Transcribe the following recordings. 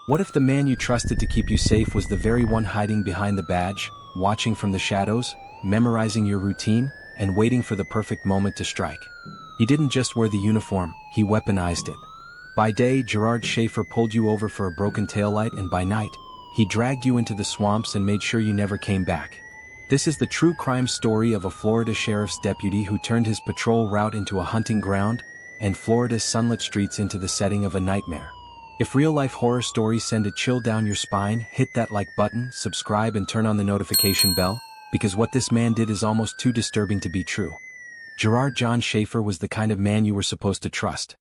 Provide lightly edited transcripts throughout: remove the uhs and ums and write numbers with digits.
What if the man you trusted to keep you safe was the very one hiding behind the badge, watching from the shadows, memorizing your routine, and waiting for the perfect moment to strike? He didn't just wear the uniform, he weaponized it. By day, Gerard Schaefer pulled you over for a broken taillight, and by night, he dragged you into the swamps and made sure you never came back. This is the true crime story of a Florida sheriff's deputy who turned his patrol route into a hunting ground, and Florida's sunlit streets into the setting of a nightmare. If real-life horror stories send a chill down your spine, hit that like button, subscribe and turn on the notification bell, because what this man did is almost too disturbing to be true. Gerard John Schaefer was the kind of man you were supposed to trust.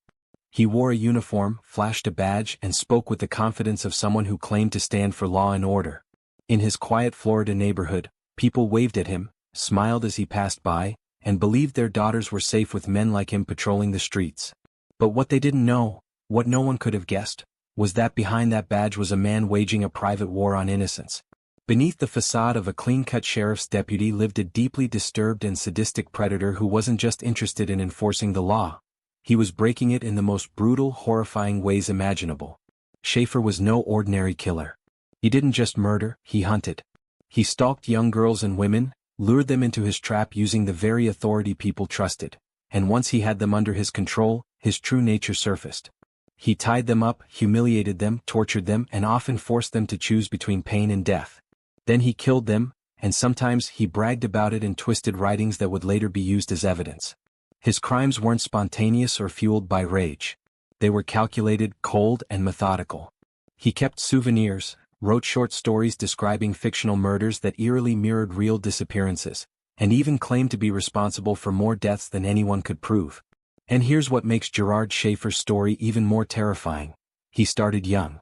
He wore a uniform, flashed a badge, and spoke with the confidence of someone who claimed to stand for law and order. In his quiet Florida neighborhood, people waved at him, smiled as he passed by, and believed their daughters were safe with men like him patrolling the streets. But what they didn't know, what no one could have guessed, was that behind that badge was a man waging a private war on innocence. Beneath the facade of a clean-cut sheriff's deputy lived a deeply disturbed and sadistic predator who wasn't just interested in enforcing the law. He was breaking it in the most brutal, horrifying ways imaginable. Schaefer was no ordinary killer. He didn't just murder, he hunted. He stalked young girls and women, lured them into his trap using the very authority people trusted, and once he had them under his control, his true nature surfaced. He tied them up, humiliated them, tortured them, and often forced them to choose between pain and death. Then he killed them, and sometimes he bragged about it in twisted writings that would later be used as evidence. His crimes weren't spontaneous or fueled by rage. They were calculated, cold, and methodical. He kept souvenirs, wrote short stories describing fictional murders that eerily mirrored real disappearances, and even claimed to be responsible for more deaths than anyone could prove. And here's what makes Gerard Schaefer's story even more terrifying. He started young.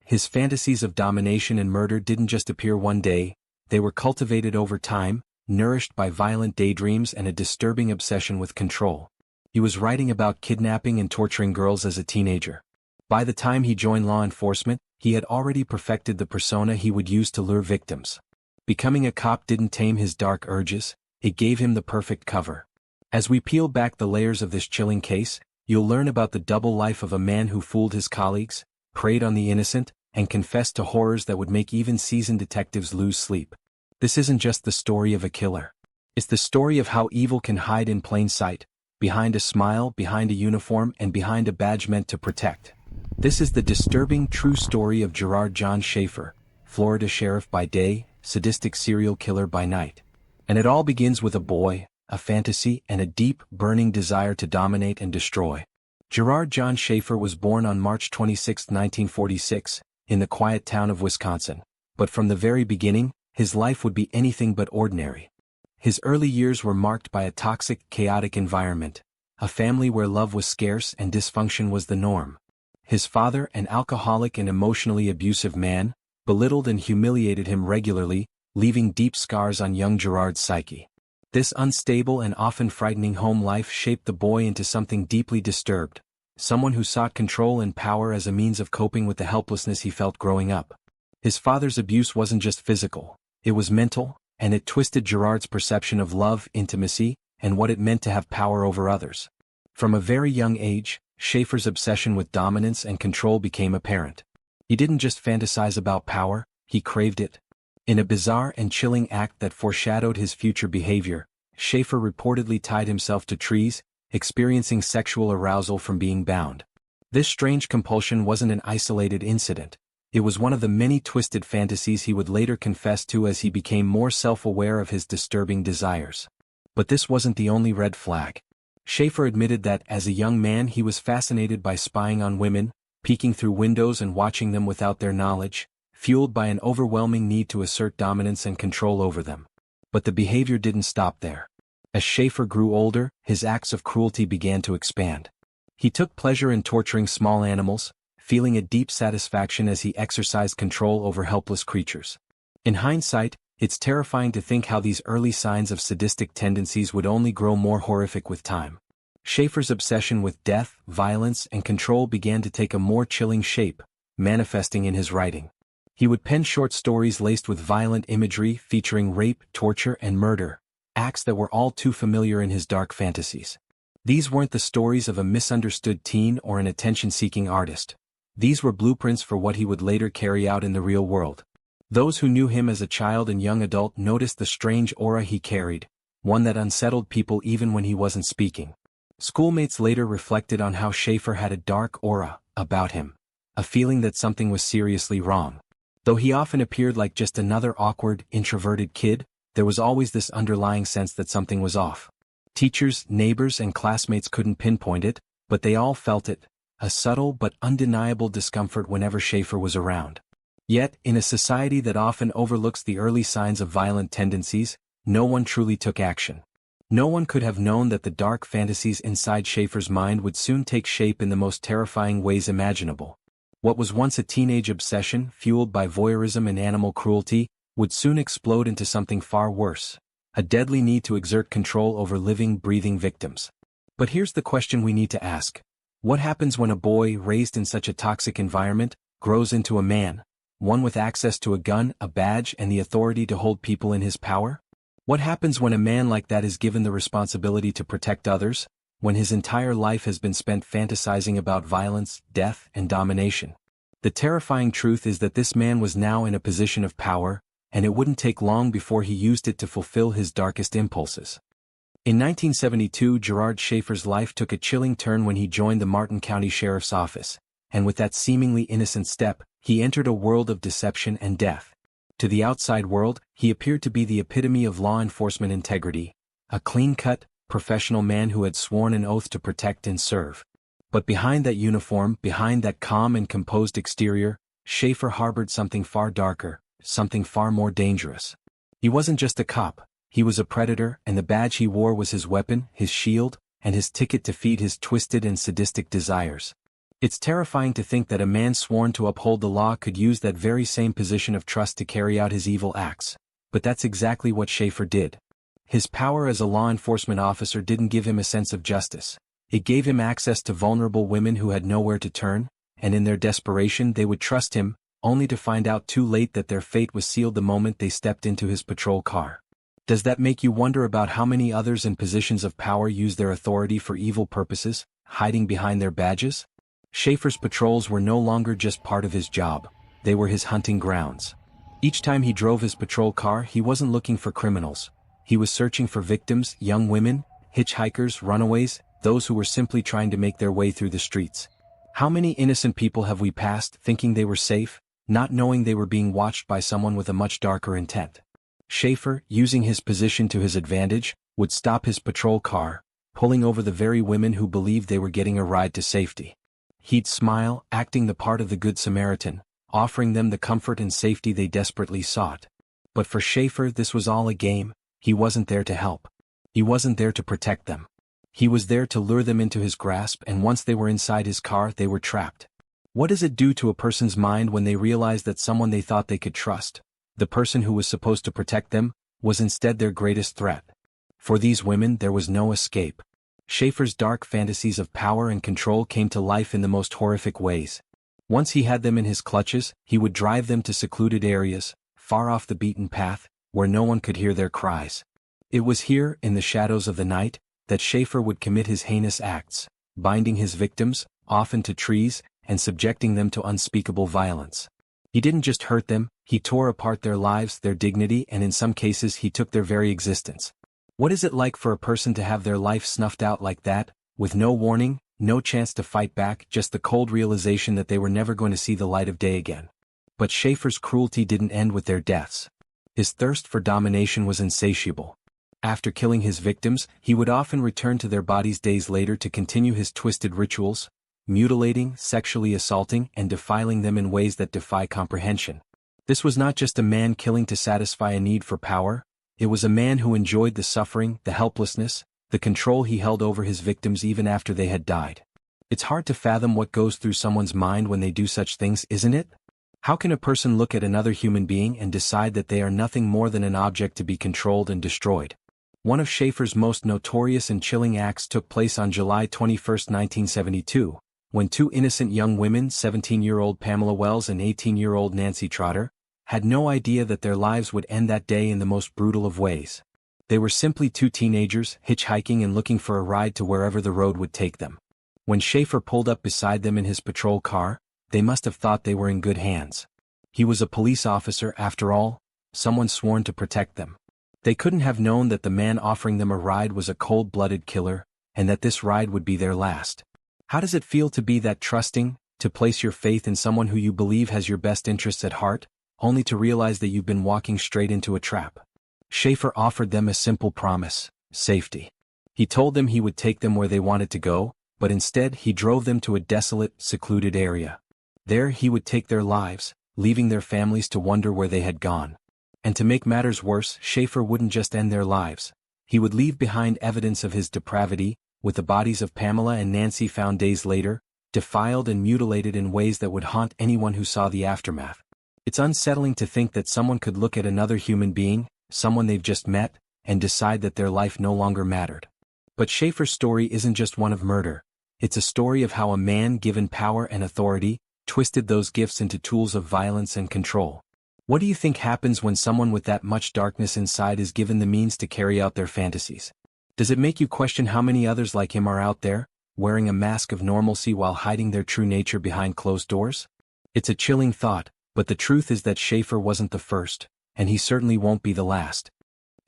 His fantasies of domination and murder didn't just appear one day, they were cultivated over time, nourished by violent daydreams and a disturbing obsession with control. He was writing about kidnapping and torturing girls as a teenager. By the time he joined law enforcement, he had already perfected the persona he would use to lure victims. Becoming a cop didn't tame his dark urges, it gave him the perfect cover. As we peel back the layers of this chilling case, you'll learn about the double life of a man who fooled his colleagues, preyed on the innocent, and confessed to horrors that would make even seasoned detectives lose sleep. This isn't just the story of a killer. It's the story of how evil can hide in plain sight, behind a smile, behind a uniform, and behind a badge meant to protect. This is the disturbing true story of Gerard John Schaefer, Florida sheriff by day, sadistic serial killer by night. And it all begins with a boy, a fantasy, and a deep, burning desire to dominate and destroy. Gerard John Schaefer was born on March 26, 1946, in the quiet town of Wisconsin, but from the very beginning, his life would be anything but ordinary. His early years were marked by a toxic, chaotic environment, a family where love was scarce and dysfunction was the norm. His father, an alcoholic and emotionally abusive man, belittled and humiliated him regularly, leaving deep scars on young Gerard's psyche. This unstable and often frightening home life shaped the boy into something deeply disturbed, someone who sought control and power as a means of coping with the helplessness he felt growing up. His father's abuse wasn't just physical, it was mental, and it twisted Gerard's perception of love, intimacy, and what it meant to have power over others. From a very young age, Schaefer's obsession with dominance and control became apparent. He didn't just fantasize about power, he craved it. In a bizarre and chilling act that foreshadowed his future behavior, Schaefer reportedly tied himself to trees, experiencing sexual arousal from being bound. This strange compulsion wasn't an isolated incident. It was one of the many twisted fantasies he would later confess to as he became more self-aware of his disturbing desires. But this wasn't the only red flag. Schaefer admitted that as a young man he was fascinated by spying on women, peeking through windows and watching them without their knowledge, fueled by an overwhelming need to assert dominance and control over them. But the behavior didn't stop there. As Schaefer grew older, his acts of cruelty began to expand. He took pleasure in torturing small animals, feeling a deep satisfaction as he exercised control over helpless creatures. In hindsight, it's terrifying to think how these early signs of sadistic tendencies would only grow more horrific with time. Schaefer's obsession with death, violence, and control began to take a more chilling shape, manifesting in his writing. He would pen short stories laced with violent imagery featuring rape, torture, and murder, acts that were all too familiar in his dark fantasies. These weren't the stories of a misunderstood teen or an attention-seeking artist. These were blueprints for what he would later carry out in the real world. Those who knew him as a child and young adult noticed the strange aura he carried, one that unsettled people even when he wasn't speaking. Schoolmates later reflected on how Schaefer had a dark aura about him, a feeling that something was seriously wrong. Though he often appeared like just another awkward, introverted kid, there was always this underlying sense that something was off. Teachers, neighbors, and classmates couldn't pinpoint it, but they all felt it, a subtle but undeniable discomfort whenever Schaefer was around. Yet, in a society that often overlooks the early signs of violent tendencies, no one truly took action. No one could have known that the dark fantasies inside Schaefer's mind would soon take shape in the most terrifying ways imaginable. What was once a teenage obsession fueled by voyeurism and animal cruelty would soon explode into something far worse, a deadly need to exert control over living, breathing victims. But here's the question we need to ask. What happens when a boy raised in such a toxic environment grows into a man, one with access to a gun, a badge, and the authority to hold people in his power? What happens when a man like that is given the responsibility to protect others, when his entire life has been spent fantasizing about violence, death, and domination? The terrifying truth is that this man was now in a position of power, and it wouldn't take long before he used it to fulfill his darkest impulses. In 1972, Gerard Schaefer's life took a chilling turn when he joined the Martin County Sheriff's Office, and with that seemingly innocent step, he entered a world of deception and death. To the outside world, he appeared to be the epitome of law enforcement integrity, a clean-cut, professional man who had sworn an oath to protect and serve. But behind that uniform, behind that calm and composed exterior, Schaefer harbored something far darker, something far more dangerous. He wasn't just a cop, he was a predator, and the badge he wore was his weapon, his shield, and his ticket to feed his twisted and sadistic desires. It's terrifying to think that a man sworn to uphold the law could use that very same position of trust to carry out his evil acts, but that's exactly what Schaefer did. His power as a law enforcement officer didn't give him a sense of justice. It gave him access to vulnerable women who had nowhere to turn, and in their desperation they would trust him, only to find out too late that their fate was sealed the moment they stepped into his patrol car. Does that make you wonder about how many others in positions of power use their authority for evil purposes, hiding behind their badges? Schaefer's patrols were no longer just part of his job, they were his hunting grounds. Each time he drove his patrol car, he wasn't looking for criminals. He was searching for victims, young women, hitchhikers, runaways, those who were simply trying to make their way through the streets. How many innocent people have we passed thinking they were safe, not knowing they were being watched by someone with a much darker intent? Schaefer, using his position to his advantage, would stop his patrol car, pulling over the very women who believed they were getting a ride to safety. He'd smile, acting the part of the Good Samaritan, offering them the comfort and safety they desperately sought. But for Schaefer, this was all a game. He wasn't there to help. He wasn't there to protect them. He was there to lure them into his grasp, and once they were inside his car, they were trapped. What does it do to a person's mind when they realize that someone they thought they could trust, the person who was supposed to protect them, was instead their greatest threat? For these women, there was no escape. Schaefer's dark fantasies of power and control came to life in the most horrific ways. Once he had them in his clutches, he would drive them to secluded areas, far off the beaten path, where no one could hear their cries. It was here, in the shadows of the night, that Schaefer would commit his heinous acts, binding his victims, often to trees, and subjecting them to unspeakable violence. He didn't just hurt them, he tore apart their lives, their dignity, and in some cases he took their very existence. What is it like for a person to have their life snuffed out like that, with no warning, no chance to fight back, just the cold realization that they were never going to see the light of day again? But Schaefer's cruelty didn't end with their deaths. His thirst for domination was insatiable. After killing his victims, he would often return to their bodies days later to continue his twisted rituals, mutilating, sexually assaulting, and defiling them in ways that defy comprehension. This was not just a man killing to satisfy a need for power. It was a man who enjoyed the suffering, the helplessness, the control he held over his victims even after they had died. It's hard to fathom what goes through someone's mind when they do such things, isn't it? How can a person look at another human being and decide that they are nothing more than an object to be controlled and destroyed? One of Schaefer's most notorious and chilling acts took place on July 21, 1972, when two innocent young women, 17-year-old Pamela Wells and 18-year-old Nancy Trotter, had no idea that their lives would end that day in the most brutal of ways. They were simply two teenagers, hitchhiking and looking for a ride to wherever the road would take them. When Schaefer pulled up beside them in his patrol car, they must have thought they were in good hands. He was a police officer after all, someone sworn to protect them. They couldn't have known that the man offering them a ride was a cold-blooded killer, and that this ride would be their last. How does it feel to be that trusting, to place your faith in someone who you believe has your best interests at heart, only to realize that you've been walking straight into a trap? Schaefer offered them a simple promise: safety. He told them he would take them where they wanted to go, but instead he drove them to a desolate, secluded area. There he would take their lives, leaving their families to wonder where they had gone. And to make matters worse, Schaefer wouldn't just end their lives. He would leave behind evidence of his depravity, with the bodies of Pamela and Nancy found days later, defiled and mutilated in ways that would haunt anyone who saw the aftermath. It's unsettling to think that someone could look at another human being, someone they've just met, and decide that their life no longer mattered. But Schaefer's story isn't just one of murder. It's a story of how a man given power and authority twisted those gifts into tools of violence and control. What do you think happens when someone with that much darkness inside is given the means to carry out their fantasies? Does it make you question how many others like him are out there, wearing a mask of normalcy while hiding their true nature behind closed doors? It's a chilling thought, but the truth is that Schaefer wasn't the first, and he certainly won't be the last.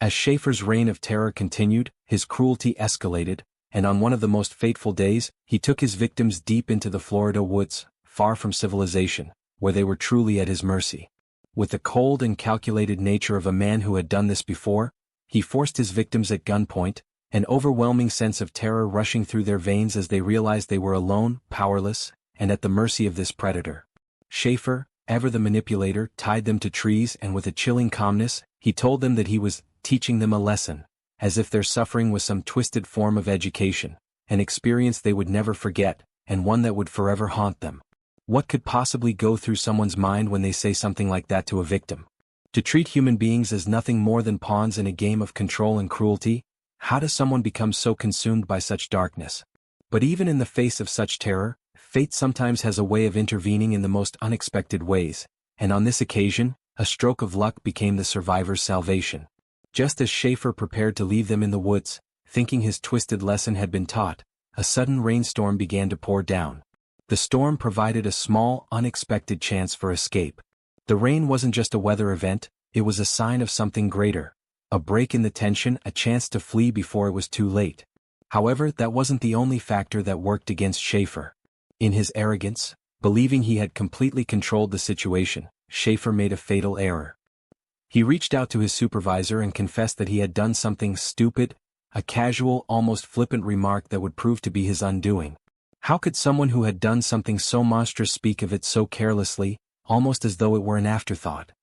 As Schaefer's reign of terror continued, his cruelty escalated, and on one of the most fateful days, he took his victims deep into the Florida woods, far from civilization, where they were truly at his mercy. With the cold and calculated nature of a man who had done this before, he forced his victims at gunpoint, an overwhelming sense of terror rushing through their veins as they realized they were alone, powerless, and at the mercy of this predator. Schaefer, ever the manipulator, tied them to trees, and with a chilling calmness, he told them that he was teaching them a lesson, as if their suffering was some twisted form of education, an experience they would never forget, and one that would forever haunt them. What could possibly go through someone's mind when they say something like that to a victim? To treat human beings as nothing more than pawns in a game of control and cruelty? How does someone become so consumed by such darkness? But even in the face of such terror, fate sometimes has a way of intervening in the most unexpected ways, and on this occasion, a stroke of luck became the survivor's salvation. Just as Schaefer prepared to leave them in the woods, thinking his twisted lesson had been taught, a sudden rainstorm began to pour down. The storm provided a small, unexpected chance for escape. The rain wasn't just a weather event, it was a sign of something greater. A break in the tension, a chance to flee before it was too late. However, that wasn't the only factor that worked against Schaefer. In his arrogance, believing he had completely controlled the situation, Schaefer made a fatal error. He reached out to his supervisor and confessed that he had done something stupid, a casual, almost flippant remark that would prove to be his undoing. How could someone who had done something so monstrous speak of it so carelessly, almost as though it were an afterthought?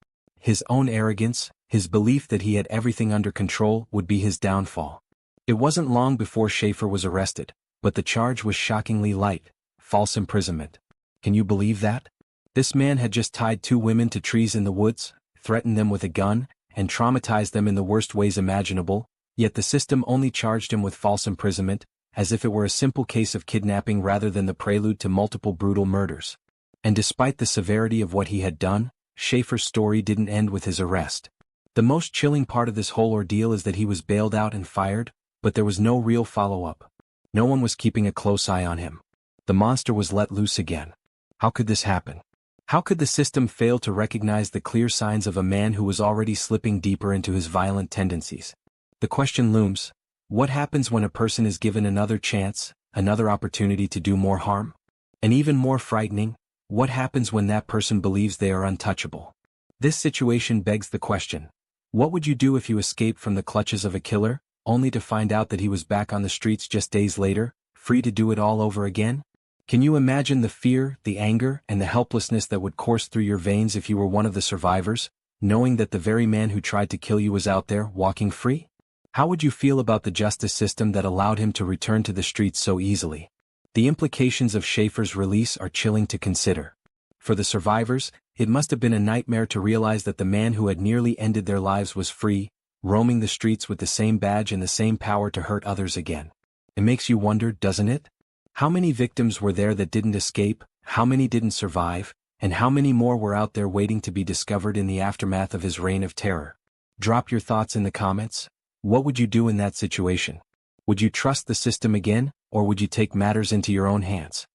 His own arrogance, his belief that he had everything under control, would be his downfall. It wasn't long before Schaefer was arrested, but the charge was shockingly light: false imprisonment. Can you believe that? This man had just tied two women to trees in the woods, threatened them with a gun, and traumatized them in the worst ways imaginable, yet the system only charged him with false imprisonment, as if it were a simple case of kidnapping rather than the prelude to multiple brutal murders. And despite the severity of what he had done, Schaefer's story didn't end with his arrest. The most chilling part of this whole ordeal is that he was bailed out and fired, but there was no real follow-up. No one was keeping a close eye on him. The monster was let loose again. How could this happen? How could the system fail to recognize the clear signs of a man who was already slipping deeper into his violent tendencies? The question looms: what happens when a person is given another chance, another opportunity to do more harm? And even more frightening, what happens when that person believes they are untouchable? This situation begs the question: what would you do if you escaped from the clutches of a killer, only to find out that he was back on the streets just days later, free to do it all over again? Can you imagine the fear, the anger, and the helplessness that would course through your veins if you were one of the survivors, knowing that the very man who tried to kill you was out there, walking free? How would you feel about the justice system that allowed him to return to the streets so easily? The implications of Schaefer's release are chilling to consider. For the survivors, it must have been a nightmare to realize that the man who had nearly ended their lives was free, roaming the streets with the same badge and the same power to hurt others again. It makes you wonder, doesn't it? How many victims were there that didn't escape, how many didn't survive, and how many more were out there waiting to be discovered in the aftermath of his reign of terror? Drop your thoughts in the comments. What would you do in that situation? Would you trust the system again, or would you take matters into your own hands?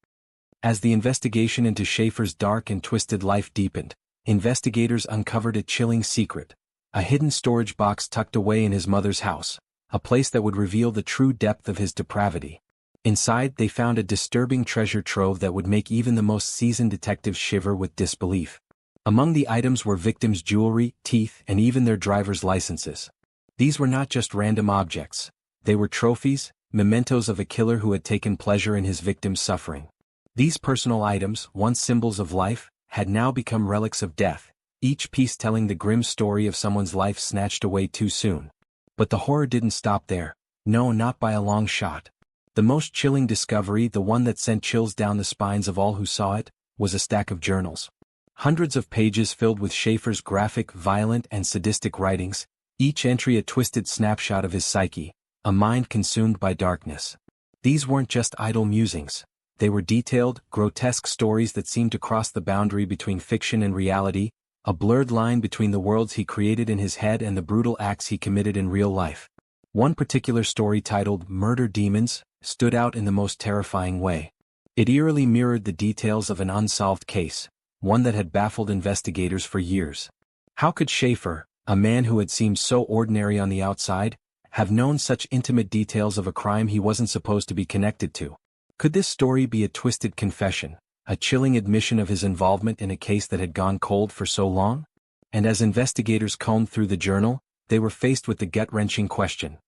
As the investigation into Schaefer's dark and twisted life deepened, investigators uncovered a chilling secret: a hidden storage box tucked away in his mother's house, a place that would reveal the true depth of his depravity. Inside, they found a disturbing treasure trove that would make even the most seasoned detectives shiver with disbelief. Among the items were victims' jewelry, teeth, and even their driver's licenses. These were not just random objects. They were trophies, mementos of a killer who had taken pleasure in his victims' suffering. These personal items, once symbols of life, had now become relics of death, each piece telling the grim story of someone's life snatched away too soon. But the horror didn't stop there. No, not by a long shot. The most chilling discovery, the one that sent chills down the spines of all who saw it, was a stack of journals. Hundreds of pages filled with Schaefer's graphic, violent, and sadistic writings, each entry a twisted snapshot of his psyche, a mind consumed by darkness. These weren't just idle musings. They were detailed, grotesque stories that seemed to cross the boundary between fiction and reality, a blurred line between the worlds he created in his head and the brutal acts he committed in real life. One particular story, titled "Murder Demons," stood out in the most terrifying way. It eerily mirrored the details of an unsolved case, one that had baffled investigators for years. How could Schaefer, a man who had seemed so ordinary on the outside, have known such intimate details of a crime he wasn't supposed to be connected to? Could this story be a twisted confession, a chilling admission of his involvement in a case that had gone cold for so long? And as investigators combed through the journal, they were faced with the gut-wrenching question: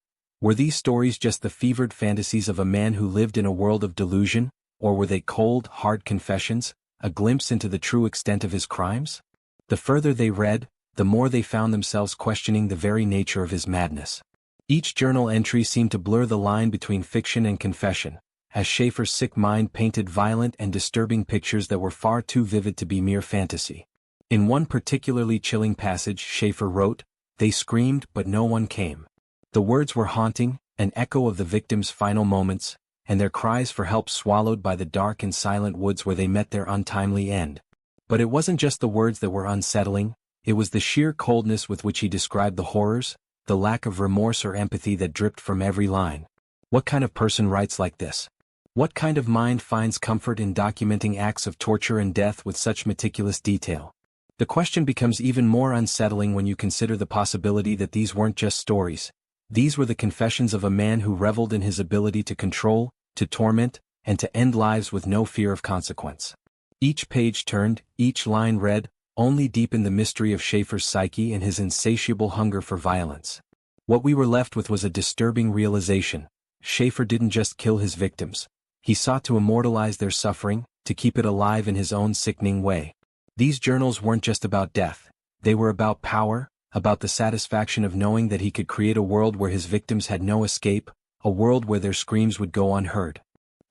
were these stories just the fevered fantasies of a man who lived in a world of delusion, or were they cold, hard confessions, a glimpse into the true extent of his crimes? The further they read, the more they found themselves questioning the very nature of his madness. Each journal entry seemed to blur the line between fiction and confession, as Schaefer's sick mind painted violent and disturbing pictures that were far too vivid to be mere fantasy. In one particularly chilling passage, Schaefer wrote, "They screamed, but no one came." The words were haunting, an echo of the victims' final moments, and their cries for help swallowed by the dark and silent woods where they met their untimely end. But it wasn't just the words that were unsettling, it was the sheer coldness with which he described the horrors, the lack of remorse or empathy that dripped from every line. What kind of person writes like this? What kind of mind finds comfort in documenting acts of torture and death with such meticulous detail? The question becomes even more unsettling when you consider the possibility that these weren't just stories. These were the confessions of a man who reveled in his ability to control, to torment, and to end lives with no fear of consequence. Each page turned, each line read, only deepened the mystery of Schaefer's psyche and his insatiable hunger for violence. What we were left with was a disturbing realization: Schaefer didn't just kill his victims. He sought to immortalize their suffering, to keep it alive in his own sickening way. These journals weren't just about death. They were about power, about the satisfaction of knowing that he could create a world where his victims had no escape, a world where their screams would go unheard.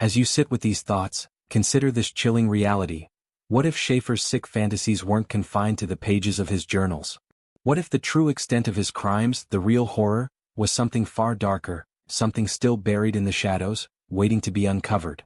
As you sit with these thoughts, consider this chilling reality. What if Schaefer's sick fantasies weren't confined to the pages of his journals? What if the true extent of his crimes, the real horror, was something far darker, something still buried in the shadows, waiting to be uncovered?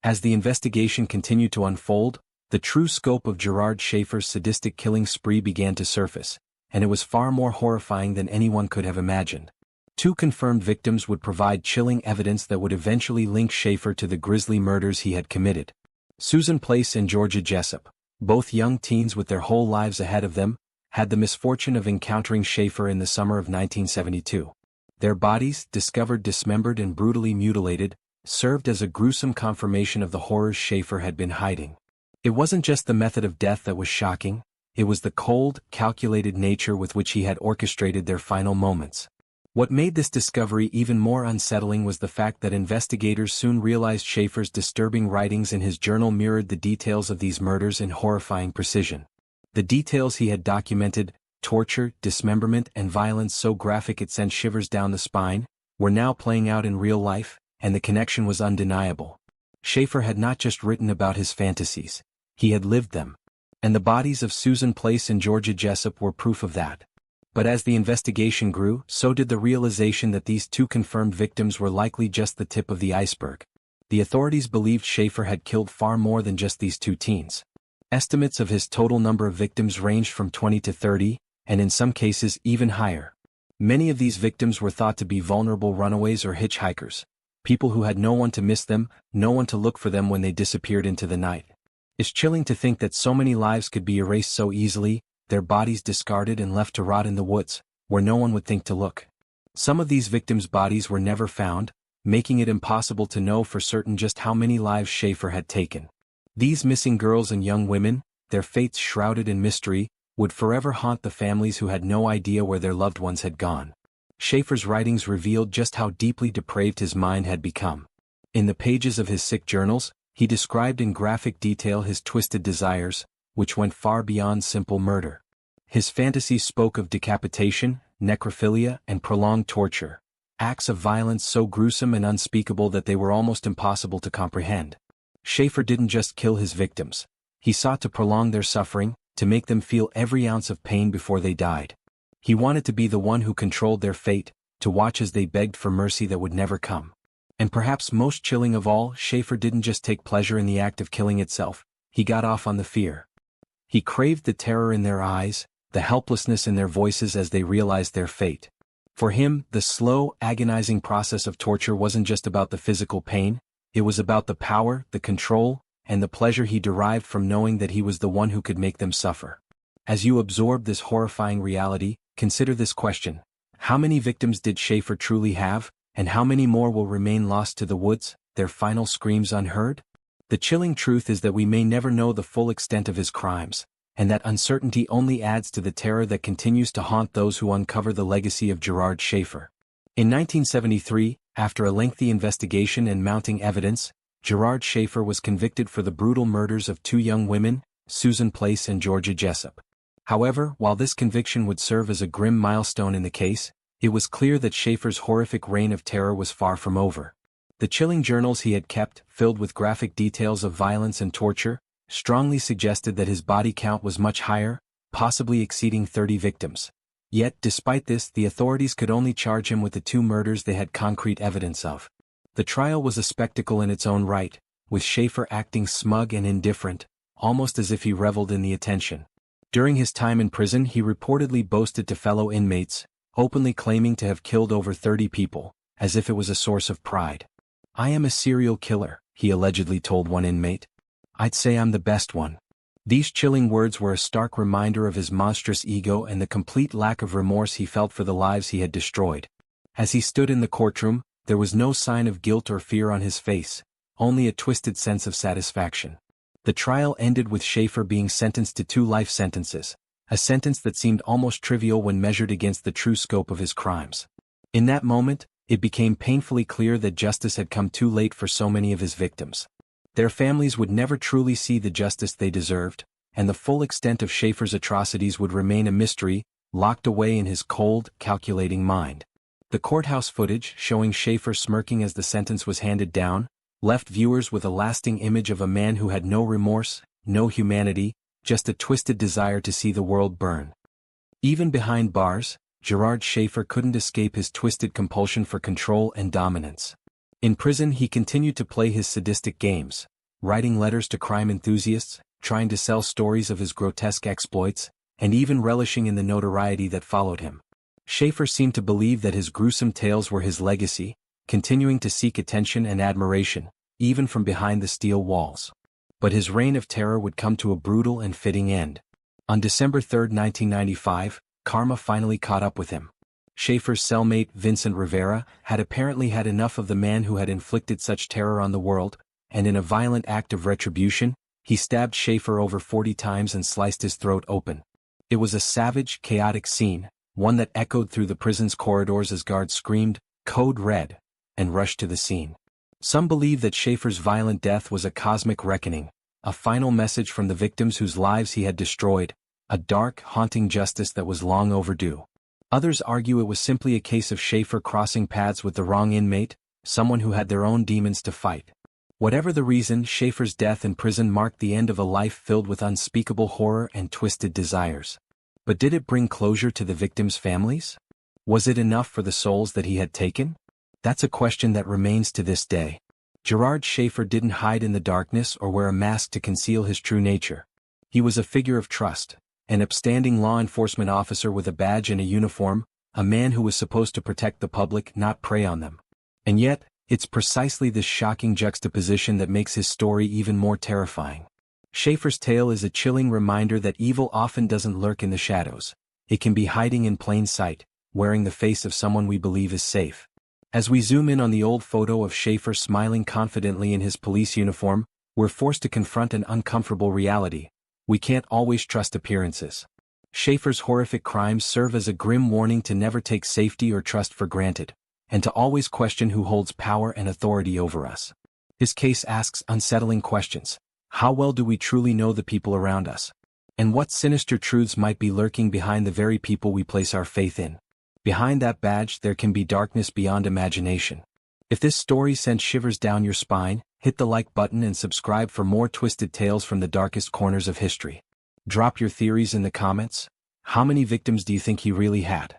As the investigation continued to unfold, the true scope of Gerard Schaefer's sadistic killing spree began to surface, and it was far more horrifying than anyone could have imagined. 2 confirmed victims would provide chilling evidence that would eventually link Schaefer to the grisly murders he had committed. Susan Place and Georgia Jessup, both young teens with their whole lives ahead of them, had the misfortune of encountering Schaefer in the summer of 1972. Their bodies, discovered dismembered and brutally mutilated, served as a gruesome confirmation of the horrors Schaefer had been hiding. It wasn't just the method of death that was shocking, it was the cold, calculated nature with which he had orchestrated their final moments. What made this discovery even more unsettling was the fact that investigators soon realized Schaefer's disturbing writings in his journal mirrored the details of these murders in horrifying precision. The details he had documented, torture, dismemberment, and violence so graphic it sent shivers down the spine, were now playing out in real life, and the connection was undeniable. Schaefer had not just written about his fantasies, he had lived them. And the bodies of Susan Place and Georgia Jessup were proof of that. But as the investigation grew, so did the realization that these 2 confirmed victims were likely just the tip of the iceberg. The authorities believed Schaefer had killed far more than just these 2 teens. Estimates of his total number of victims ranged from 20 to 30, and in some cases even higher. Many of these victims were thought to be vulnerable runaways or hitchhikers. People who had no one to miss them, no one to look for them when they disappeared into the night. It's chilling to think that so many lives could be erased so easily, their bodies discarded and left to rot in the woods, where no one would think to look. Some of these victims' bodies were never found, making it impossible to know for certain just how many lives Schaefer had taken. These missing girls and young women, their fates shrouded in mystery, would forever haunt the families who had no idea where their loved ones had gone. Schaefer's writings revealed just how deeply depraved his mind had become. In the pages of his sick journals, he described in graphic detail his twisted desires, which went far beyond simple murder. His fantasies spoke of decapitation, necrophilia, and prolonged torture, acts of violence so gruesome and unspeakable that they were almost impossible to comprehend. Schaefer didn't just kill his victims. He sought to prolong their suffering, to make them feel every ounce of pain before they died. He wanted to be the one who controlled their fate, to watch as they begged for mercy that would never come. And perhaps most chilling of all, Schaefer didn't just take pleasure in the act of killing itself, he got off on the fear. He craved the terror in their eyes, the helplessness in their voices as they realized their fate. For him, the slow, agonizing process of torture wasn't just about the physical pain, it was about the power, the control, and the pleasure he derived from knowing that he was the one who could make them suffer. As you absorb this horrifying reality, consider this question: how many victims did Schaefer truly have, and how many more will remain lost to the woods, their final screams unheard? The chilling truth is that we may never know the full extent of his crimes, and that uncertainty only adds to the terror that continues to haunt those who uncover the legacy of Gerard Schaefer. In 1973, after a lengthy investigation and mounting evidence, Gerard Schaefer was convicted for the brutal murders of two young women, Susan Place and Georgia Jessup. However, while this conviction would serve as a grim milestone in the case, it was clear that Schaefer's horrific reign of terror was far from over. The chilling journals he had kept, filled with graphic details of violence and torture, strongly suggested that his body count was much higher, possibly exceeding 30 victims. Yet, despite this, the authorities could only charge him with the two murders they had concrete evidence of. The trial was a spectacle in its own right, with Schaefer acting smug and indifferent, almost as if he reveled in the attention. During his time in prison, he reportedly boasted to fellow inmates, openly claiming to have killed over 30 people, as if it was a source of pride. "I am a serial killer," he allegedly told one inmate. "I'd say I'm the best one." These chilling words were a stark reminder of his monstrous ego and the complete lack of remorse he felt for the lives he had destroyed. As he stood in the courtroom, there was no sign of guilt or fear on his face, only a twisted sense of satisfaction. The trial ended with Schaefer being sentenced to 2 life sentences, a sentence that seemed almost trivial when measured against the true scope of his crimes. In that moment, it became painfully clear that justice had come too late for so many of his victims. Their families would never truly see the justice they deserved, and the full extent of Schaefer's atrocities would remain a mystery, locked away in his cold, calculating mind. The courthouse footage, showing Schaefer smirking as the sentence was handed down, left viewers with a lasting image of a man who had no remorse, no humanity, just a twisted desire to see the world burn. Even behind bars, Gerard Schaefer couldn't escape his twisted compulsion for control and dominance. In prison, he continued to play his sadistic games, writing letters to crime enthusiasts, trying to sell stories of his grotesque exploits, and even relishing in the notoriety that followed him. Schaefer seemed to believe that his gruesome tales were his legacy, continuing to seek attention and admiration, even from behind the steel walls. But his reign of terror would come to a brutal and fitting end. On December 3, 1995, karma finally caught up with him. Schaefer's cellmate, Vincent Rivera, had apparently had enough of the man who had inflicted such terror on the world, and in a violent act of retribution, he stabbed Schaefer over 40 times and sliced his throat open. It was a savage, chaotic scene, one that echoed through the prison's corridors as guards screamed, "Code Red," and rushed to the scene. Some believe that Schaefer's violent death was a cosmic reckoning, a final message from the victims whose lives he had destroyed, a dark, haunting justice that was long overdue. Others argue it was simply a case of Schaefer crossing paths with the wrong inmate, someone who had their own demons to fight. Whatever the reason, Schaefer's death in prison marked the end of a life filled with unspeakable horror and twisted desires. But did it bring closure to the victims' families? Was it enough for the souls that he had taken? That's a question that remains to this day. Gerard Schaefer didn't hide in the darkness or wear a mask to conceal his true nature. He was a figure of trust, an upstanding law enforcement officer with a badge and a uniform, a man who was supposed to protect the public, not prey on them. And yet, It's precisely this shocking juxtaposition that makes his story even more terrifying. Schaefer's tale is a chilling reminder that evil often doesn't lurk in the shadows. It can be hiding in plain sight, wearing the face of someone we believe is safe. As we zoom in on the old photo of Schaefer smiling confidently in his police uniform, we're forced to confront an uncomfortable reality. We can't always trust appearances. Schaefer's horrific crimes serve as a grim warning to never take safety or trust for granted, and to always question who holds power and authority over us. His case asks unsettling questions. How well do we truly know the people around us? And what sinister truths might be lurking behind the very people we place our faith in? Behind that badge there can be darkness beyond imagination. If this story sent shivers down your spine, hit the like button and subscribe for more twisted tales from the darkest corners of history. Drop your theories in the comments. How many victims do you think he really had?